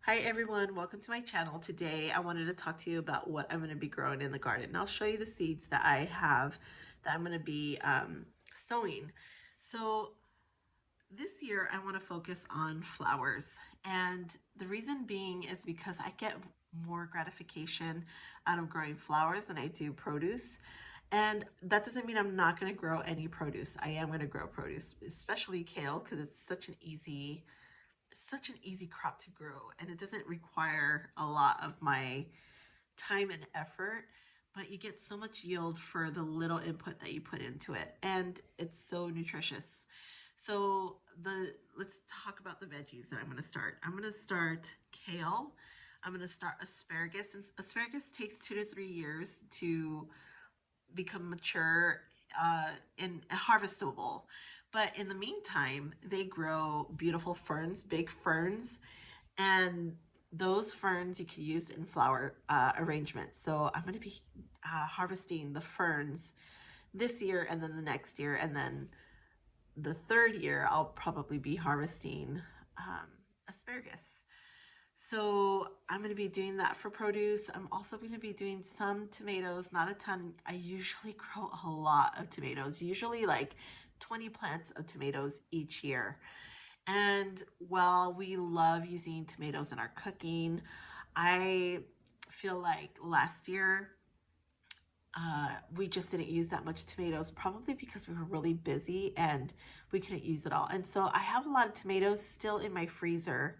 Hi everyone, welcome to my channel. Today I wanted to talk to you about what I'm going to be growing in the garden. And I'll show you the seeds that I have that I'm going to be sowing. So this year I want to focus on flowers, and the reason being is because I get more gratification out of growing flowers than I do produce. And that doesn't mean I'm not going to grow any produce. I am going to grow produce, especially kale, because it's such an easy crop to grow, and it doesn't require a lot of my time and effort, but you get so much yield for the little input that you put into it, and it's so nutritious. So let's talk about the veggies that I'm going to start. I'm going to start kale. I'm going to start asparagus, and asparagus takes 2 to 3 years to become mature and harvestable. But in the meantime, they grow beautiful ferns, big ferns, and those ferns you can use in flower arrangements. So I'm going to be harvesting the ferns this year, and then the next year, and then the third year I'll probably be harvesting asparagus. So I'm going to be doing that for produce. I'm also going to be doing some tomatoes, not a ton. I usually grow a lot of tomatoes, usually like 20 plants of tomatoes each year. And while we love using tomatoes in our cooking, I feel like last year we just didn't use that much tomatoes, probably because we were really busy and we couldn't use it all. And so I have a lot of tomatoes still in my freezer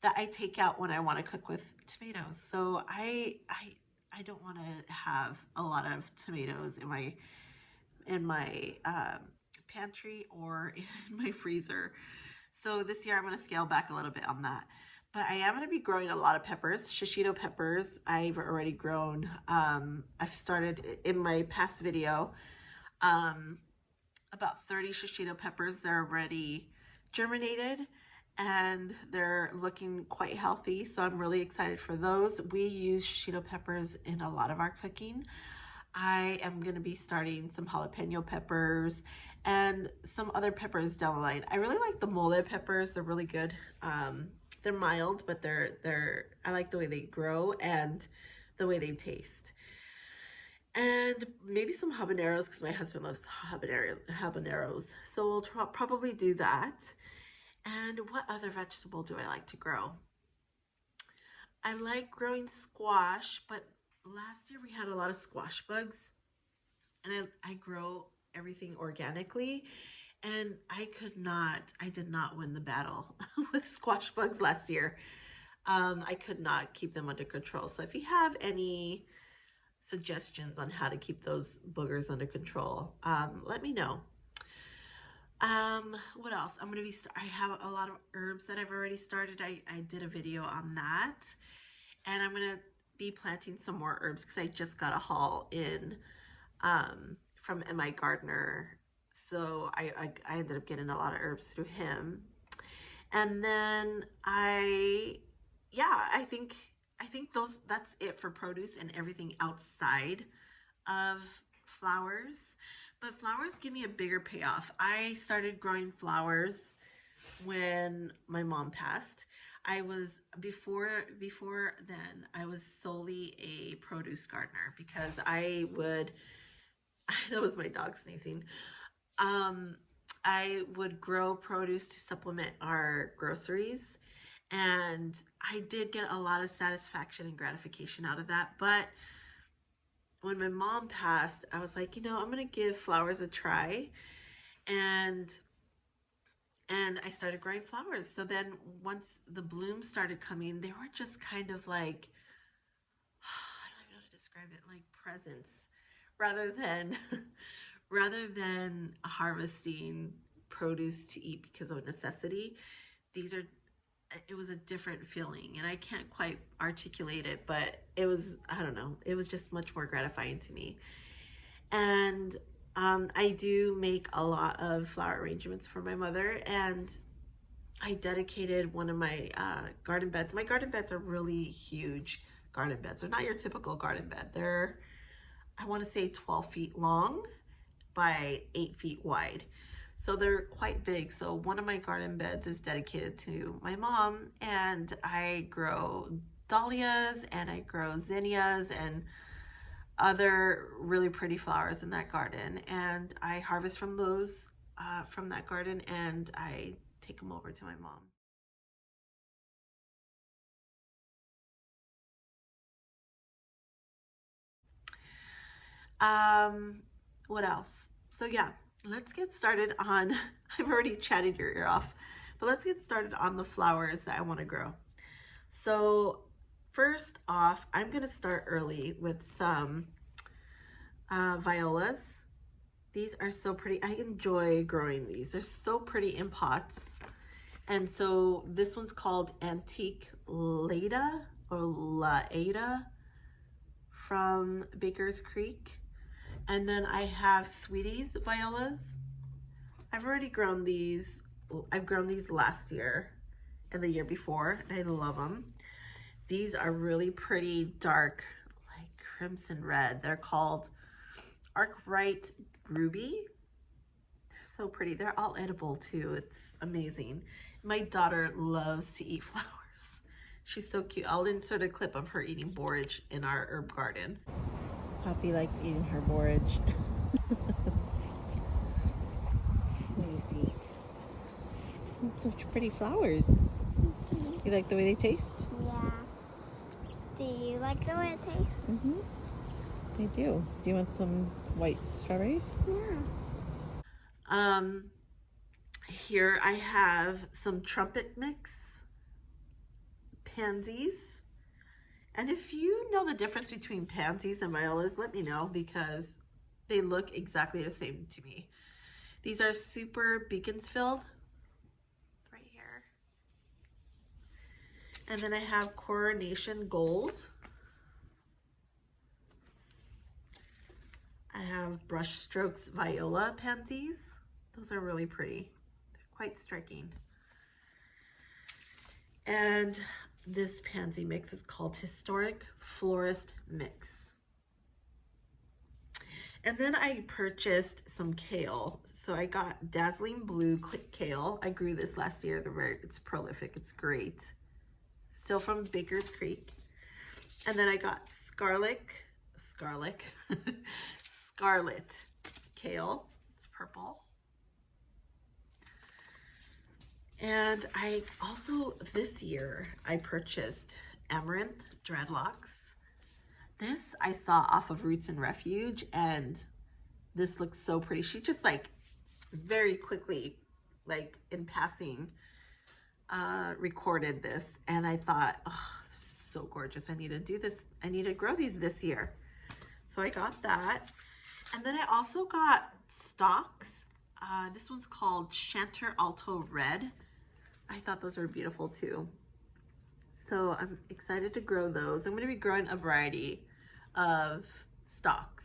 that I take out when I want to cook with tomatoes. So I don't want to have a lot of tomatoes in my pantry or in my freezer. So this year I'm going to scale back a little bit on that. But I am going to be growing a lot of peppers, shishito peppers. I've already grown. I've started in my past video about 30 shishito peppers. They're already germinated and they're looking quite healthy, so I'm really excited for those. We use shishito peppers in a lot of our cooking. I am going to be starting some jalapeno peppers and some other peppers down the line. I really like the mole peppers. They're really good. They're mild, but I like the way they grow and the way they taste. And maybe some habaneros, because my husband loves habaneros. So we'll probably do that. And what other vegetable do I like to grow? I like growing squash, but last year we had a lot of squash bugs, and I grow everything organically, and I did not win the battle with squash bugs last year. I could not keep them under control. So if you have any suggestions on how to keep those boogers under control, let me know. What else? I have a lot of herbs that I've already started. I did a video on that, and I'm gonna be planting some more herbs because I just got a haul in from MI Gardener. So I ended up getting a lot of herbs through him. And then I think that's it for produce and everything outside of flowers. But flowers give me a bigger payoff. I started growing flowers when my mom passed. Before then, I was solely a produce gardener because that was my dog sneezing. I would grow produce to supplement our groceries, and I did get a lot of satisfaction and gratification out of that. But when my mom passed, I was like, I'm going to give flowers a try. And I started growing flowers. So then once the blooms started coming, they were just kind of like, I don't even know how to describe it, like presents rather than harvesting produce to eat because of necessity. It was a different feeling, and I can't quite articulate it, but I don't know, it was just much more gratifying to me. And I do make a lot of flower arrangements for my mother, and I dedicated one of my garden beds. My garden beds are really huge garden beds. They're not your typical garden bed. I want to say 12 feet long by 8 feet wide. So they're quite big. So one of my garden beds is dedicated to my mom, and I grow dahlias and I grow zinnias and other really pretty flowers in that garden. And I harvest from those from that garden, and I take them over to my mom. Um, what else? So yeah, let's get started on, I've already chatted your ear off, but let's get started on the flowers that I want to grow. So first off, I'm going to start early with some violas. These are so pretty. I enjoy growing these. They're so pretty in pots. And so this one's called Antique Leda or Laeda from Baker's Creek. And then I have Sweetie's violas. I've already grown these. I've grown these last year and the year before, and I love them. These are really pretty dark, like crimson red. They're called Arkwright Ruby. They're so pretty. They're all edible too. It's amazing. My daughter loves to eat flowers. She's so cute. I'll insert a clip of her eating borage in our herb garden. Poppy likes eating her borage. Let me see. Such pretty flowers. You like the way they taste? Yeah. Do you like the way it tastes? Mm-hmm. I do. Do you want some white strawberries? Yeah. Here I have some trumpet mix pansies. And if you know the difference between pansies and violas, let me know, because they look exactly the same to me. These are super Beaconsfield right here. And then I have Coronation Gold. I have Brushstrokes Viola pansies. Those are really pretty. They're quite striking. And this pansy mix is called Historic Florist Mix. And then I purchased some kale. So I got Dazzling Blue Kale. I grew this last year. It's prolific. It's great. Still from Baker's Creek. And then I got Scarlet Kale. It's purple. And I also, this year, I purchased Amaranth Dreadlocks. This I saw off of Roots and Refuge, and this looks so pretty. She just like very quickly, like in passing, recorded this, and I thought, oh, this is so gorgeous. I need to do this. I need to grow these this year. So I got that. And then I also got stalks. This one's called Chanter Alto Red. I thought those were beautiful too. So I'm excited to grow those. I'm going to be growing a variety of stalks.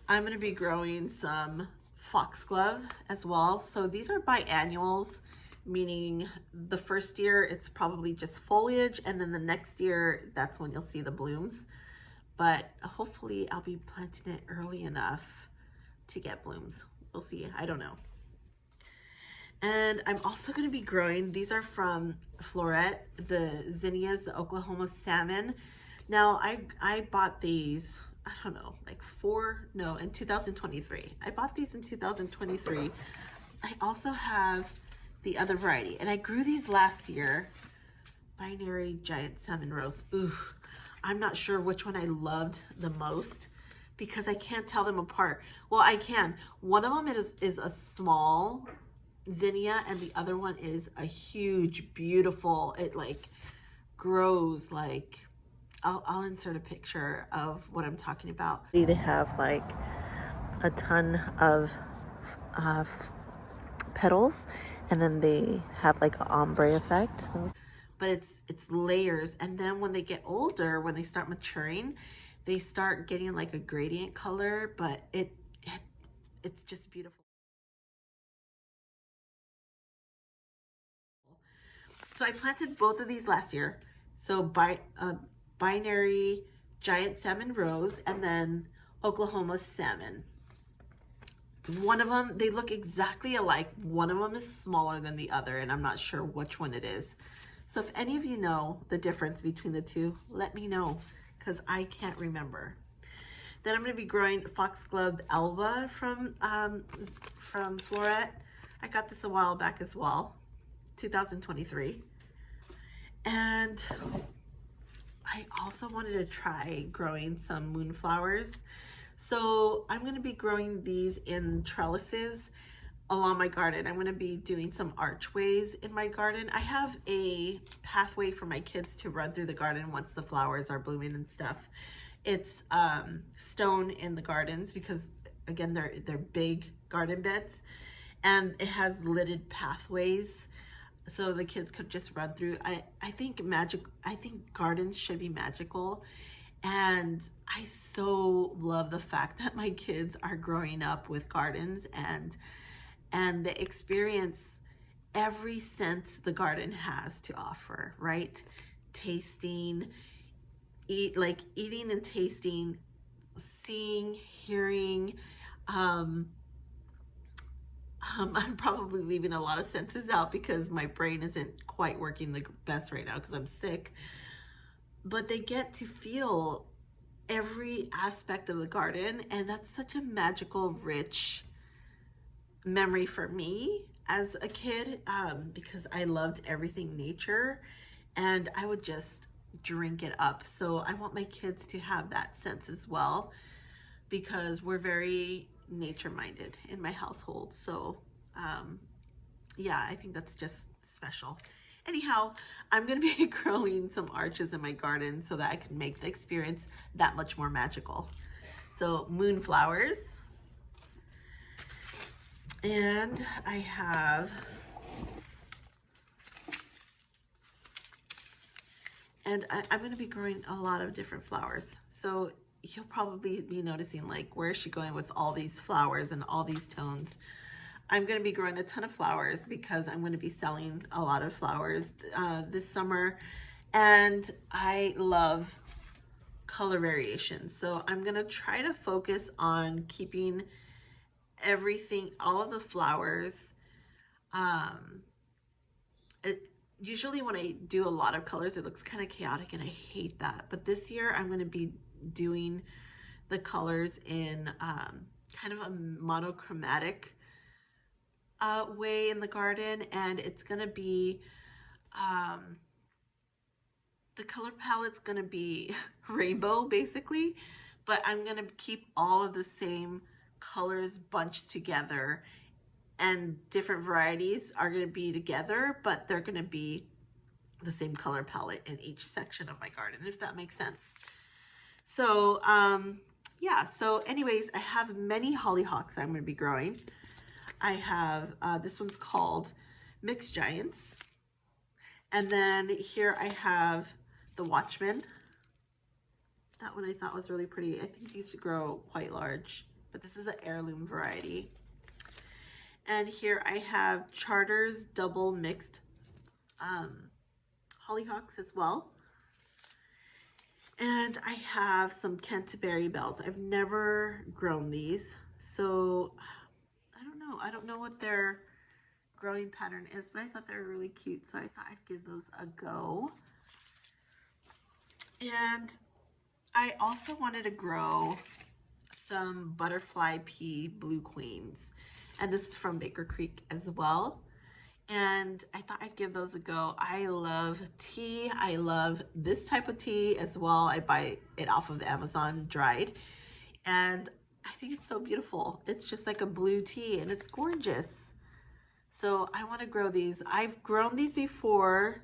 I'm going to be growing some foxglove as well. So these are biannuals, meaning the first year it's probably just foliage, and then the next year that's when you'll see the blooms. But hopefully I'll be planting it early enough to get blooms. We'll see. I don't know. And I'm also going to be growing, these are from Floret, the zinnias, the Oklahoma salmon. Now I bought these, I don't know, like in 2023. I bought these in 2023. I also have the other variety, and I grew these last year. Binary Giant Salmon Rose. Ooh, I'm not sure which one I loved the most because I can't tell them apart. Well, I can. One of them is a small zinnia, and the other one is a huge, beautiful, it like grows like, I'll insert a picture of what I'm talking about. They have like a ton of petals, and then they have like an ombre effect. But it's layers, and then when they get older, when they start maturing, they start getting like a gradient color, but it's just beautiful. So I planted both of these last year. So Binary Giant Salmon Rose, and then Oklahoma Salmon. One of them, they look exactly alike. One of them is smaller than the other, and I'm not sure which one it is. So if any of you know the difference between the two, let me know, because I can't remember. Then I'm going to be growing Foxglove Alba from Floret. I got this a while back as well, 2023. And I also wanted to try growing some moonflowers. So I'm going to be growing these in trellises along my garden. I'm going to be doing some archways in my garden. I have a pathway for my kids to run through the garden once the flowers are blooming and stuff. It's stone in the gardens because, again, they're big garden beds, and it has lidded pathways so the kids could just run through. I think gardens should be magical, and I so love the fact that my kids are growing up with gardens and they experience every sense the garden has to offer, right? Tasting, eating and tasting, seeing, hearing. I'm probably leaving a lot of senses out because my brain isn't quite working the best right now because I'm sick. But they get to feel every aspect of the garden, and that's such a magical, rich memory for me as a kid, because I loved everything nature and I would just drink it up. So I want my kids to have that sense as well, because we're very nature minded in my household. So yeah, I think that's just special. Anyhow, I'm going to be growing some arches in my garden so that I can make the experience that much more magical. So moonflowers, and I have I'm going to be growing a lot of different flowers. So you'll probably be noticing, like, where is she going with all these flowers and all these tones? I'm going to be growing a ton of flowers because I'm going to be selling a lot of flowers this summer, and I love color variations. So I'm going to try to focus on keeping everything, all of the flowers. Usually when I do a lot of colors, it looks kind of chaotic, and I hate that. But this year I'm going to be doing the colors in kind of a monochromatic way in the garden, and it's going to be the color palette's going to be rainbow basically, but I'm going to keep all of the same colors bunched together, and different varieties are going to be together, but they're going to be the same color palette in each section of my garden, if that makes sense. So yeah, so anyways, I have many hollyhocks I'm going to be growing. I have this one's called Mixed Giants, and then here I have the Watchman. That one I thought was really pretty. I think these grow quite large, but this is an heirloom variety. And here I have Charter's double mixed hollyhocks as well. And I have some Canterbury bells. I've never grown these, so I don't know what their growing pattern is, but I thought they were really cute, so I thought I'd give those a go. And I also wanted to grow some butterfly pea blue queens, and this is from Baker Creek as well, and I thought I'd give those a go. I love tea. I love this type of tea as well. I buy it off of Amazon dried, and I think it's so beautiful. It's just like a blue tea, and it's gorgeous. So I want to grow these. I've grown these before.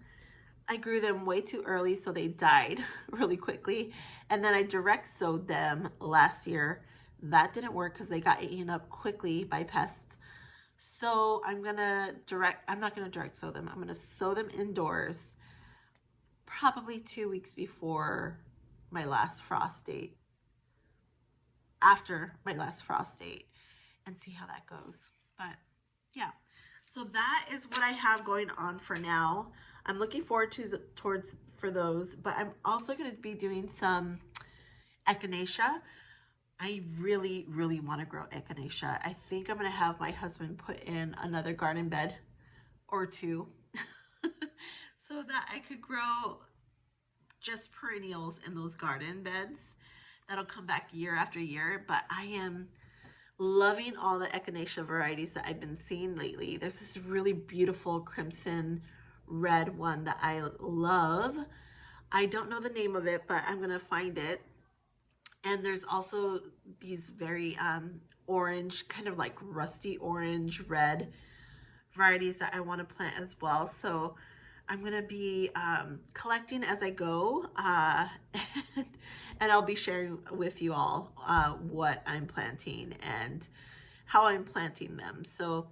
I grew them way too early, so they died really quickly. And then I direct sowed them last year. That didn't work because they got eaten up quickly by pests. So I'm not gonna direct sow them. I'm gonna sow them indoors probably 2 weeks before my last frost date, after my last frost date, and see how that goes. But yeah, so that is what I have going on for now. I'm looking forward for those, but I'm also going to be doing some echinacea. I really, really want to grow echinacea. I think I'm going to have my husband put in another garden bed or two so that I could grow just perennials in those garden beds. That'll come back year after year, but I am loving all the echinacea varieties that I've been seeing lately. There's this really beautiful crimson red one that I love. I don't know the name of it, but I'm gonna find it. And there's also these very orange, kind of like rusty orange red varieties that I want to plant as well. So I'm going to be collecting as I go, and I'll be sharing with you all what I'm planting and how I'm planting them. So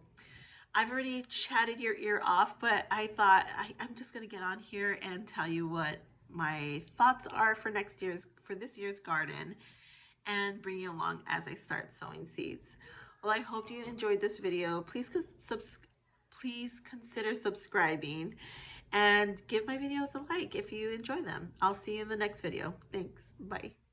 I've already chatted your ear off, but I thought I'm just going to get on here and tell you what my thoughts are for this year's garden, and bring you along as I start sowing seeds. Well, I hope you enjoyed this video. Please consider subscribing and give my videos a like if you enjoy them. I'll see you in the next video. Thanks. Bye.